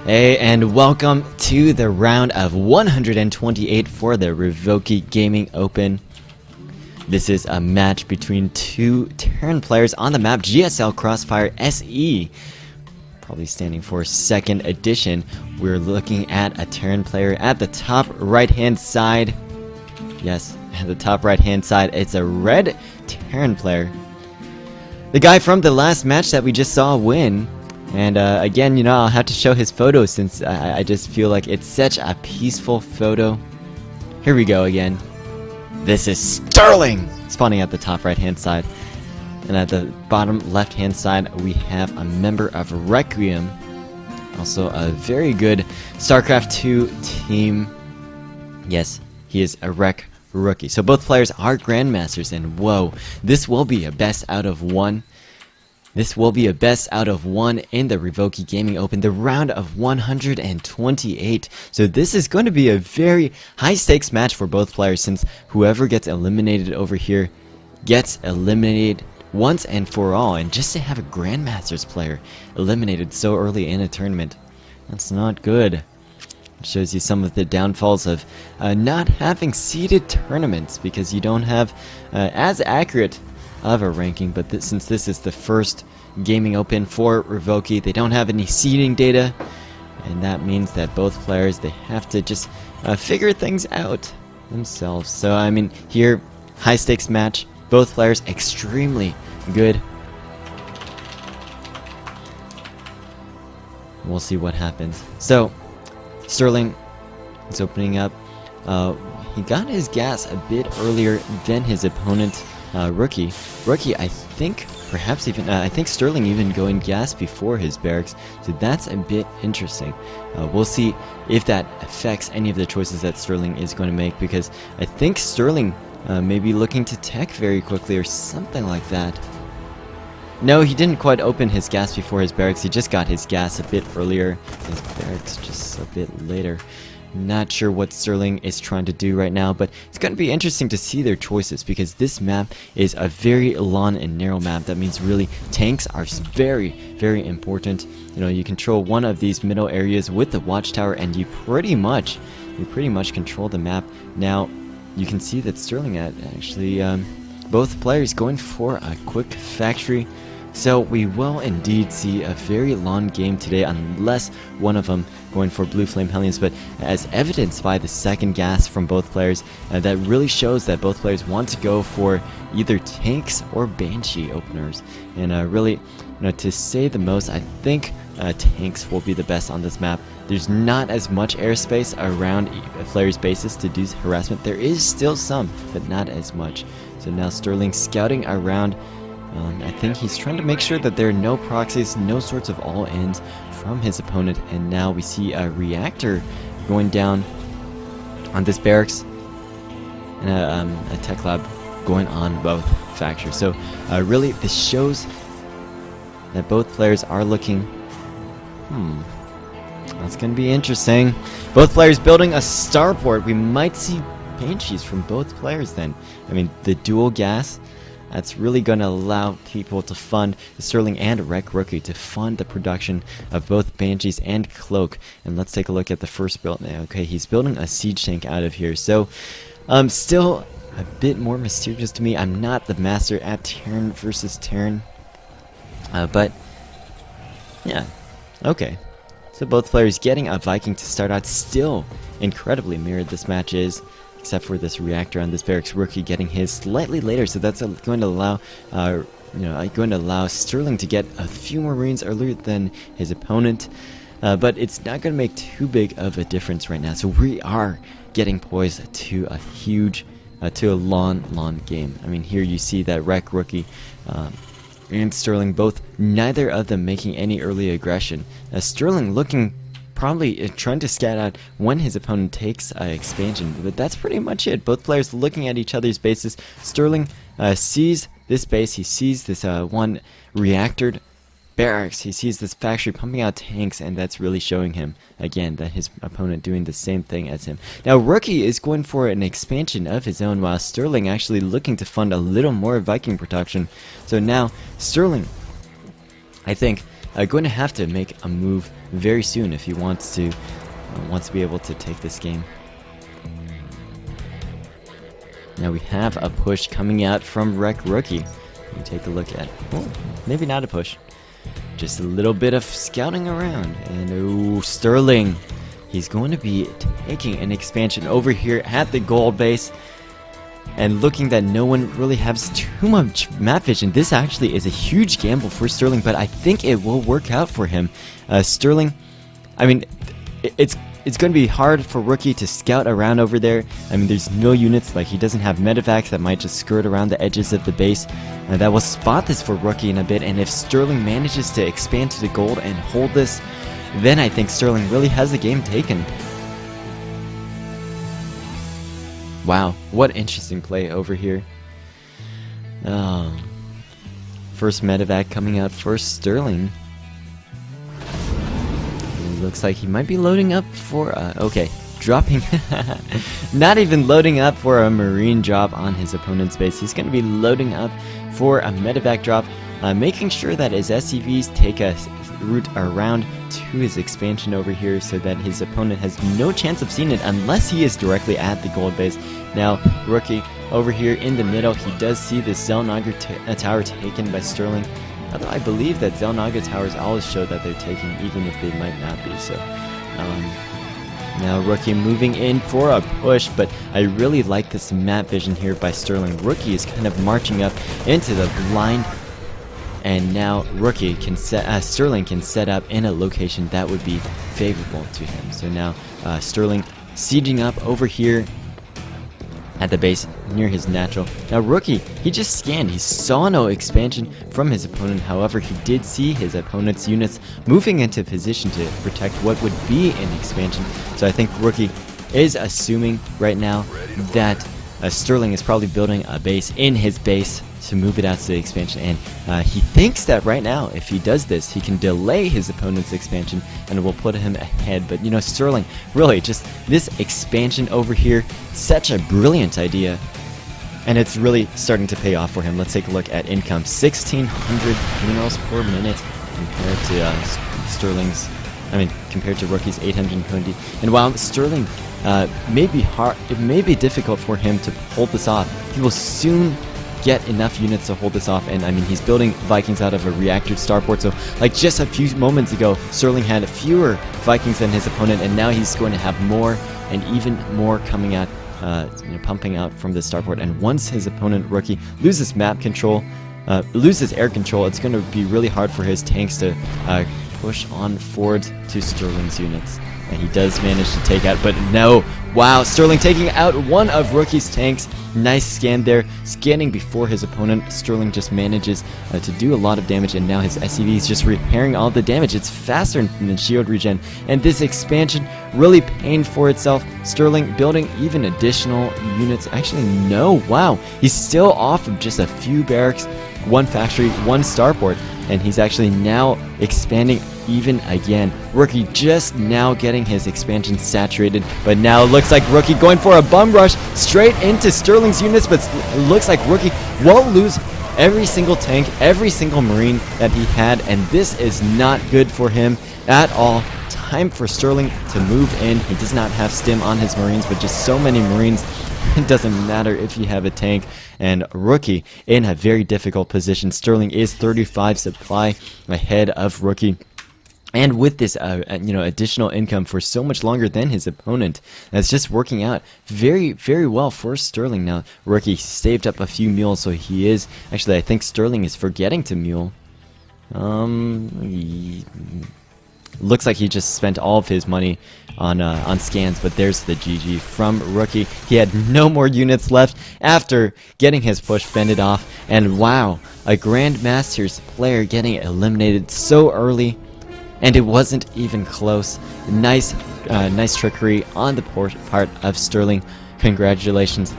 Hey, and welcome to the round of 128 for the Revoki Gaming Open. This is a match between two Terran players on the map GSL Crossfire SE. Probably standing for 2nd edition. We're looking at a Terran player at the top right-hand side. Yes, at the top right-hand side, it's a red Terran player. The guy from the last match that we just saw win. And again, you know, I'll have to show his photo since I just feel like it's such a peaceful photo. Here we go again. This is Sterling! Spawning at the top right-hand side. And at the bottom left-hand side, we have a member of REQRookie. Also a very good StarCraft 2 team. Yes, he is a REQRookie. So both players are Grandmasters, and whoa, this will be a best out of one. This will be a best out of one in the Revoki Gaming Open, the round of 128. So this is going to be a very high stakes match for both players, since whoever gets eliminated over here gets eliminated once and for all. And just to have a Grandmasters player eliminated so early in a tournament, that's not good. It shows you some of the downfalls of not having seeded tournaments, because you don't have as accurate of a ranking. But since this is the first Gaming Open for Revoki, they don't have any seeding data, and that means that both players, they have to just figure things out themselves. So I mean, here, high stakes match, both players extremely good. We'll see what happens. So Sterling is opening up. He got his gas a bit earlier than his opponent, REQRookie, I think, perhaps even, I think Sterling even going gas before his barracks, so that's a bit interesting. We'll see if that affects any of the choices that Sterling is going to make, because I think Sterling may be looking to tech very quickly or something like that. No, he didn't quite open his gas before his barracks, he just got his gas a bit earlier, his barracks just a bit later. Not sure what Sterling is trying to do right now, but it's going to be interesting to see their choices, because this map is a very long and narrow map. That means really tanks are very, very important. You know, you control one of these middle areas with the watchtower, and you pretty much control the map. Now, you can see that Sterling actually both players going for a quick factory. So we will indeed see a very long game today, unless one of them going for Blue Flame Hellions. But as evidenced by the second gas from both players, that really shows that both players want to go for either tanks or Banshee openers. And really, you know, to say the most, I think tanks will be the best on this map. There's not as much airspace around players' bases to do harassment. There is still some, but not as much. So now Sterling scouting around. I think he's trying to make sure that there are no proxies, no sorts of all-ins from his opponent. And now we see a reactor going down on this barracks, and a tech lab going on both factories. So really, this shows that both players are looking... That's going to be interesting. Both players building a starport. We might see Banshees from both players then. I mean, the dual gas... That's really going to allow people to fund, Sterling and REQRookie, to fund the production of both Banshees and Cloak. And let's take a look at the first build. Okay, he's building a siege tank out of here. So, still a bit more mysterious to me. I'm not the master at Terran versus Terran. But, yeah, okay. So both players getting a Viking to start out. Still incredibly mirrored this match is, except for this reactor on this barracks. REQRookie getting his slightly later, so that's going to allow Sterling to get a few more Marines earlier than his opponent, but it's not going to make too big of a difference right now. So we are getting poised to a huge, to a long game. I mean, here you see that REQRookie and Sterling both, neither of them making any early aggression. Sterling looking probably trying to scout out when his opponent takes expansion, but that's pretty much it. Both players looking at each other's bases. Sterling sees this base, he sees this one reactored barracks, he sees this factory pumping out tanks, and that's really showing him, again, that his opponent doing the same thing as him. Now, REQRookie is going for an expansion of his own, while Sterling actually looking to fund a little more Viking production. So now, Sterling, I think, going to have to make a move very soon if he wants to be able to take this game. Now we have a push coming out from REQRookie. We take a look at, oh, maybe not a push, just a little bit of scouting around. And oh, Sterling, he's going to be taking an expansion over here at the gold base. And looking that no one really has too much map vision. This actually is a huge gamble for Sterling, but I think it will work out for him. Sterling, I mean, it's going to be hard for Rookie to scout around over there. I mean, there's no units, like he doesn't have medevacs that might just skirt around the edges of the base. That will spot this for Rookie in a bit, and if Sterling manages to expand to the gold and hold this, then I think Sterling really has the game taken. Wow, what interesting play over here. Oh. First medevac coming out for Sterling. It looks like he might be loading up for, okay, dropping, not even loading up for a marine drop on his opponent's base. He's going to be loading up for a medevac drop, making sure that his SCVs take a route around to his expansion over here so that his opponent has no chance of seeing it unless he is directly at the gold base. Now, Rookie over here in the middle, he does see this Zelnaga tower taken by Sterling. Although I believe that Zelnaga towers always show that they're taken even if they might not be. So now Rookie moving in for a push, but I really like this map vision here by Sterling. Rookie is kind of marching up into the blind. And now Rookie can Sterling can set up in a location that would be favorable to him. So now Sterling sieging up over here at the base near his natural. Now Rookie, he just scanned. He saw no expansion from his opponent. However, he did see his opponent's units moving into position to protect what would be an expansion. So I think Rookie is assuming right now that Sterling is probably building a base in his base to move it out to the expansion, and he thinks that right now if he does this he can delay his opponent's expansion and it will put him ahead. But you know, Sterling, really just this expansion over here, such a brilliant idea, and it's really starting to pay off for him. Let's take a look at income. 1,600 minerals per minute compared to Sterling's, compared to Rookie's 820. And while Sterling may be hard, it may be difficult for him to hold this off, he will soon get enough units to hold this off. And I mean, he's building Vikings out of a reactored starport, so like just a few moments ago Sterling had fewer Vikings than his opponent, and now he's going to have more and even more coming out, pumping out from the starport. And once his opponent Rookie loses map control, loses air control, it's going to be really hard for his tanks to push on forward to Sterling's units. And he does manage to take out, but no, wow, Sterling taking out one of Rookie's tanks. Nice scan there, scanning before his opponent. Sterling just manages to do a lot of damage, and now his SCV is just repairing all the damage. It's faster than shield regen, and this expansion really paying for itself. Sterling building even additional units. Actually, no, wow, he's still off of just a few barracks, one factory, one starport, and he's actually now expanding even again. Rookie just now getting his expansion saturated, but now it looks like Rookie going for a bum rush straight into Sterling's units, but it looks like Rookie won't lose every single tank, every single marine that he had, and this is not good for him at all. Time for Sterling to move in. He does not have stim on his marines, but just so many marines, it doesn't matter if you have a tank. And Rookie in a very difficult position. Sterling is 35 supply ahead of Rookie. And with this, additional income for so much longer than his opponent, that's just working out very, very well for Sterling. Now, Rookie saved up a few mules, so he is actually. I think Sterling is forgetting to mule. Looks like he just spent all of his money on scans, but there's the GG from Rookie. He had no more units left after getting his push fended off, and wow, a Grandmasters player getting eliminated so early. And it wasn't even close. Nice trickery on the part of Sterling. Congratulations.